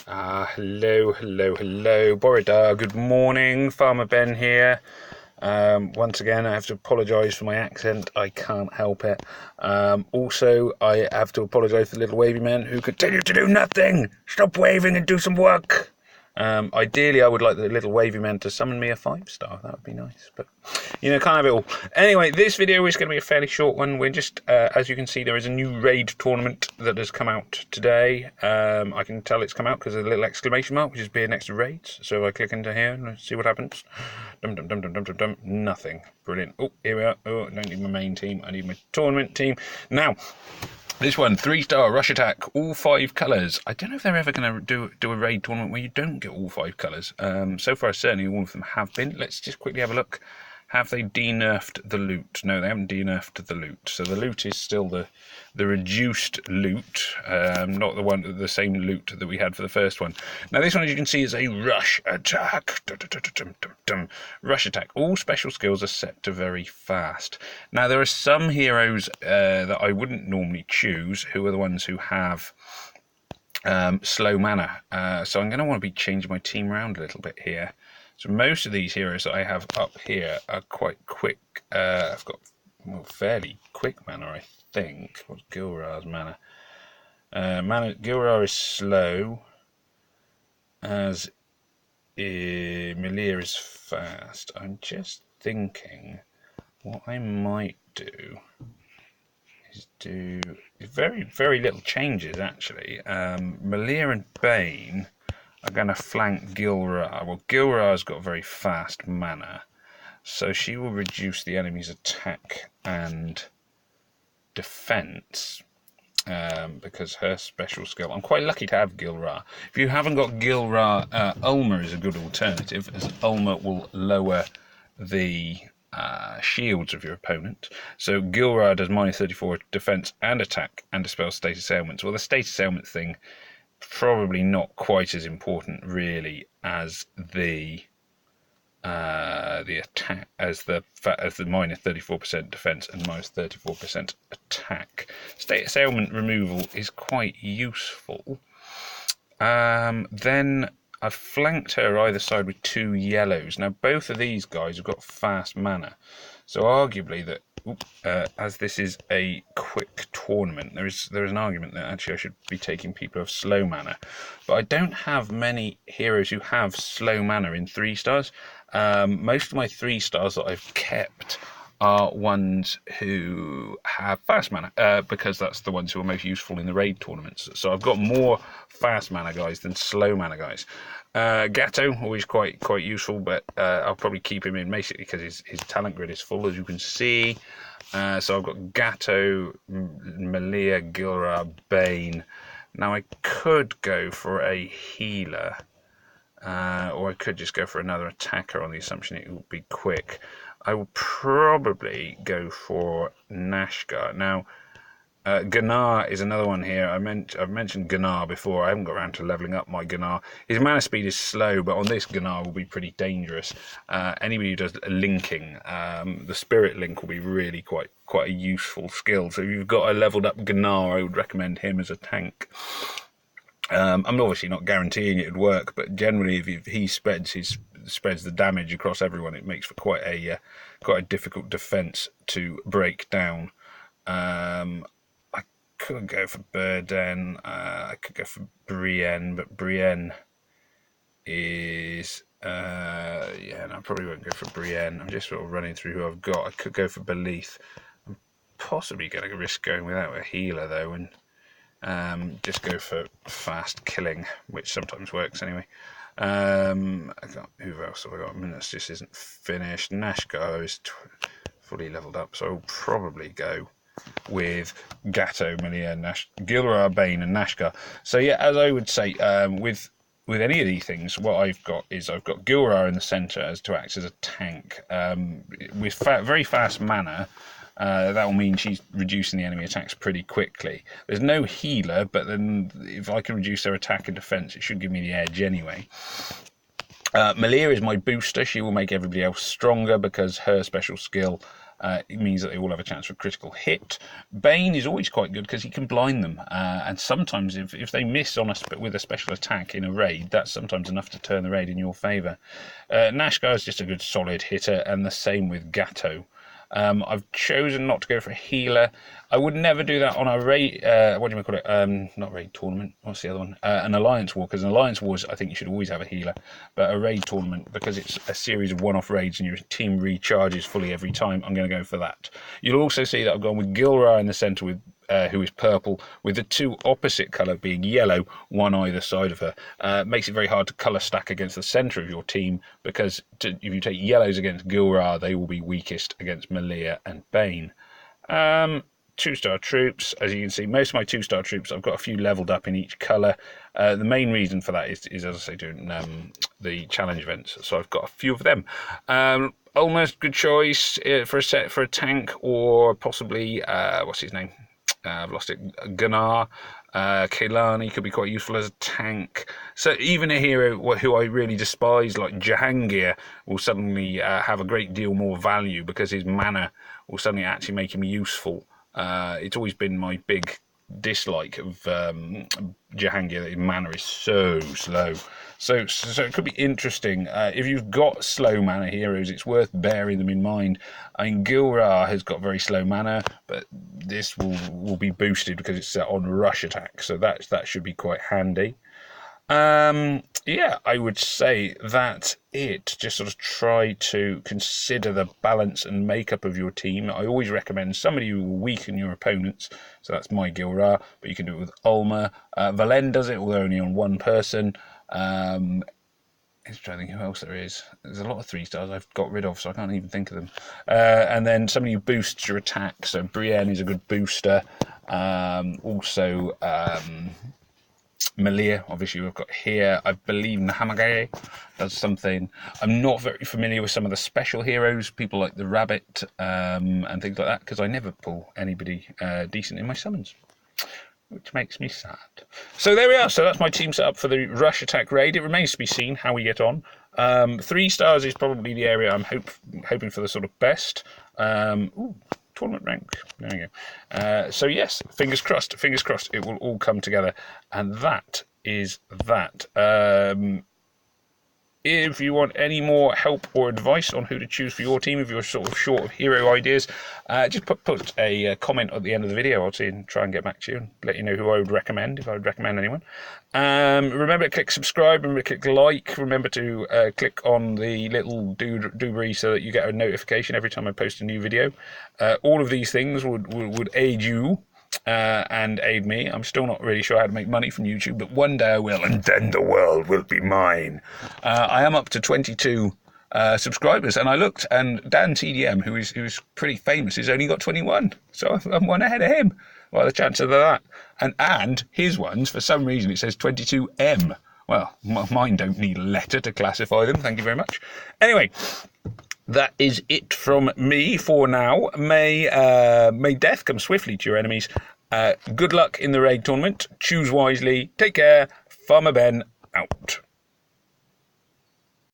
Hello, Borida. Good morning, Farmer Ben here. Once again, I have to apologise for my accent. I can't help it. Also, I have to apologise for the little wavy man who continue to do nothing. Stop waving and do some work. Ideally, I would like the little wavy man to summon me a 5-star. That would be nice, but can't have it all. Anyway, this video is going to be a fairly short one. We're just, as you can see, there is a new raid tournament that has come out today. I can tell it's come out because of the little exclamation mark, which is appeared next to raids. So I click into here and see what happens. Nothing. Brilliant. Oh, here we are. Oh, I don't need my main team. I need my tournament team. Now, this one, 3-star rush attack, all 5 colours. I don't know if they're ever going to do a raid tournament where you don't get all 5 colours. So far, certainly all of them have been. Let's just quickly have a look. Have they de-nerfed the loot? No, they haven't de-nerfed the loot. So the loot is still the reduced loot, not the same loot that we had for the first one. Now this one, as you can see, is a rush attack. Rush attack. All special skills are set to very fast. Now there are some heroes that I wouldn't normally choose, who are the ones who have slow mana. So I'm going to want to be changing my team around a little bit here. So most of these heroes that I have up here are quite quick. I've got fairly quick mana, I think. What's Gilra's mana? Gilra is slow, as Melia is fast. I'm just thinking what I might do is do very, very little changes actually. Melia and Bane are going to flank Gilra. Well, Gilra's got very fast mana, so she will reduce the enemy's attack and defense because her special skill. I'm quite lucky to have Gilra. If you haven't got Gilra, Ulma is a good alternative, as Ulma will lower the shields of your opponent. So Gilra does -34 defense and attack and dispels status ailments. Well, the status ailment thing, probably not quite as important really as the attack, as the -34% defense and -34% attack. Status ailment removal is quite useful. Then I've flanked her either side with 2 yellows. Now both of these guys have got fast mana, so arguably that as this is a quick tournament, there is an argument that actually I should be taking people who have slow mana, but I don't have many heroes who have slow mana in 3-stars. Most of my 3-stars that I've kept are ones who have fast mana, because that's the ones who are most useful in the raid tournaments. So I've got more fast mana guys than slow mana guys. Gato, always quite useful, but I'll probably keep him in basically because his talent grid is full, as you can see. So I've got Gato, Melia, Gilra, Bane. Now I could go for a healer, or I could just go for another attacker on the assumption it will be quick. I will probably go for Nashgar. Now, Gnar is another one here. I've mentioned Gnar before. I haven't got around to leveling up my Gnar. His mana speed is slow, but on this Gnar will be pretty dangerous. Anybody who does linking, the Spirit Link will be really quite a useful skill. So if you've got a leveled up Gnar, I would recommend him as a tank. I'm obviously not guaranteeing it would work, but generally if he spreads the damage across everyone, it makes for quite a difficult defense to break down. I could go for Burden, I could go for Brienne, but Brienne is no, I probably won't go for Brienne. I'm just sort of running through who I've got. I could go for Beleath. I'm possibly going to risk going without a healer though, and just go for fast killing, which sometimes works anyway. Who else have I got? I mean, this just isn't finished. Nashgar is fully leveled up, so I'll probably go with Gato, Melia, Gilra, Bane, and Nashgar. So yeah, as I would say, with any of these things, what I've got Gilra in the centre as to act as a tank with very fast mana. That will mean she's reducing the enemy attacks pretty quickly. There's no healer, but then if I can reduce their attack and defense, it should give me the edge anyway. Melia is my booster. She will make everybody else stronger because her special skill It means that they all have a chance for a critical hit. Bane is always quite good because he can blind them, and sometimes if they miss on with a special attack in a raid, that's sometimes enough to turn the raid in your favour. Nashgar is just a good solid hitter, and the same with Gato. I've chosen not to go for a healer. I would never do that on a raid, what do you call it? Not raid tournament. What's the other one? An alliance war. Because an alliance wars, I think you should always have a healer. But a raid tournament, because it's a series of one-off raids and your team recharges fully every time, I'm going to go for that. You'll also see that I've gone with Gilra in the centre with who is purple, with the two opposite colour being yellow, one either side of her. Makes it very hard to colour stack against the centre of your team, because if you take yellows against Gilra, they will be weakest against Malia and Bane. 2-star troops, as you can see, most of my 2-star troops, I've got a few levelled up in each colour. The main reason for that is as I say, doing the challenge events, so I've got a few of them. Almost good choice for a tank, or possibly what's his name? I've lost it. Gunnar, Kailani could be quite useful as a tank. So even a hero who I really despise, like Jahangir, will suddenly have a great deal more value because his mana will suddenly actually make him useful. It's always been my big dislike of Jahangir, that his mana is so slow. So it could be interesting. If you've got slow mana heroes, it's worth bearing them in mind. I mean, Gilra has got very slow mana, but this will be boosted because it's set on rush attack, so that should be quite handy. Yeah, I would say that's it. Just sort of try to consider the balance and makeup of your team. I always recommend somebody who will weaken your opponents, so that's my Gilra, but you can do it with Ulmer. Valen does it, although only on one person. I'm trying to think who else there is. There's a lot of 3-stars I've got rid of, so I can't even think of them. And then somebody who boosts your attack, so Brienne is a good booster. Also, Malia, obviously we've got here. I believe Nahamagaye does something. I'm not very familiar with some of the special heroes, people like the Rabbit and things like that, because I never pull anybody decent in my summons, which makes me sad. So there we are. So that's my team set up for the rush attack raid. It remains to be seen how we get on. 3 stars is probably the area I'm hoping for the sort of best. Ooh, tournament rank. There we go. So yes, fingers crossed. Fingers crossed. It will all come together, and that is that. If you want any more help or advice on who to choose for your team, if you're sort of short of hero ideas, just put a comment at the end of the video. I'll see and try and get back to you and let you know who I would recommend, if I would recommend anyone. Remember to click subscribe, remember to click like, remember to click on the little doobry so that you get a notification every time I post a new video. All of these things would aid you and aid me. I'm still not really sure how to make money from YouTube, but one day I will, and then the world will be mine. I am up to 22 subscribers, and I looked, and Dan TDM, who is pretty famous, has only got 21, so I'm one ahead of him. What are the chances of that? And his ones, for some reason, it says 22M. Well, mine don't need a letter to classify them. Thank you very much. Anyway, that is it from me for now. May death come swiftly to your enemies. Good luck in the raid tournament. Choose wisely. Take care. Farmer Ben out.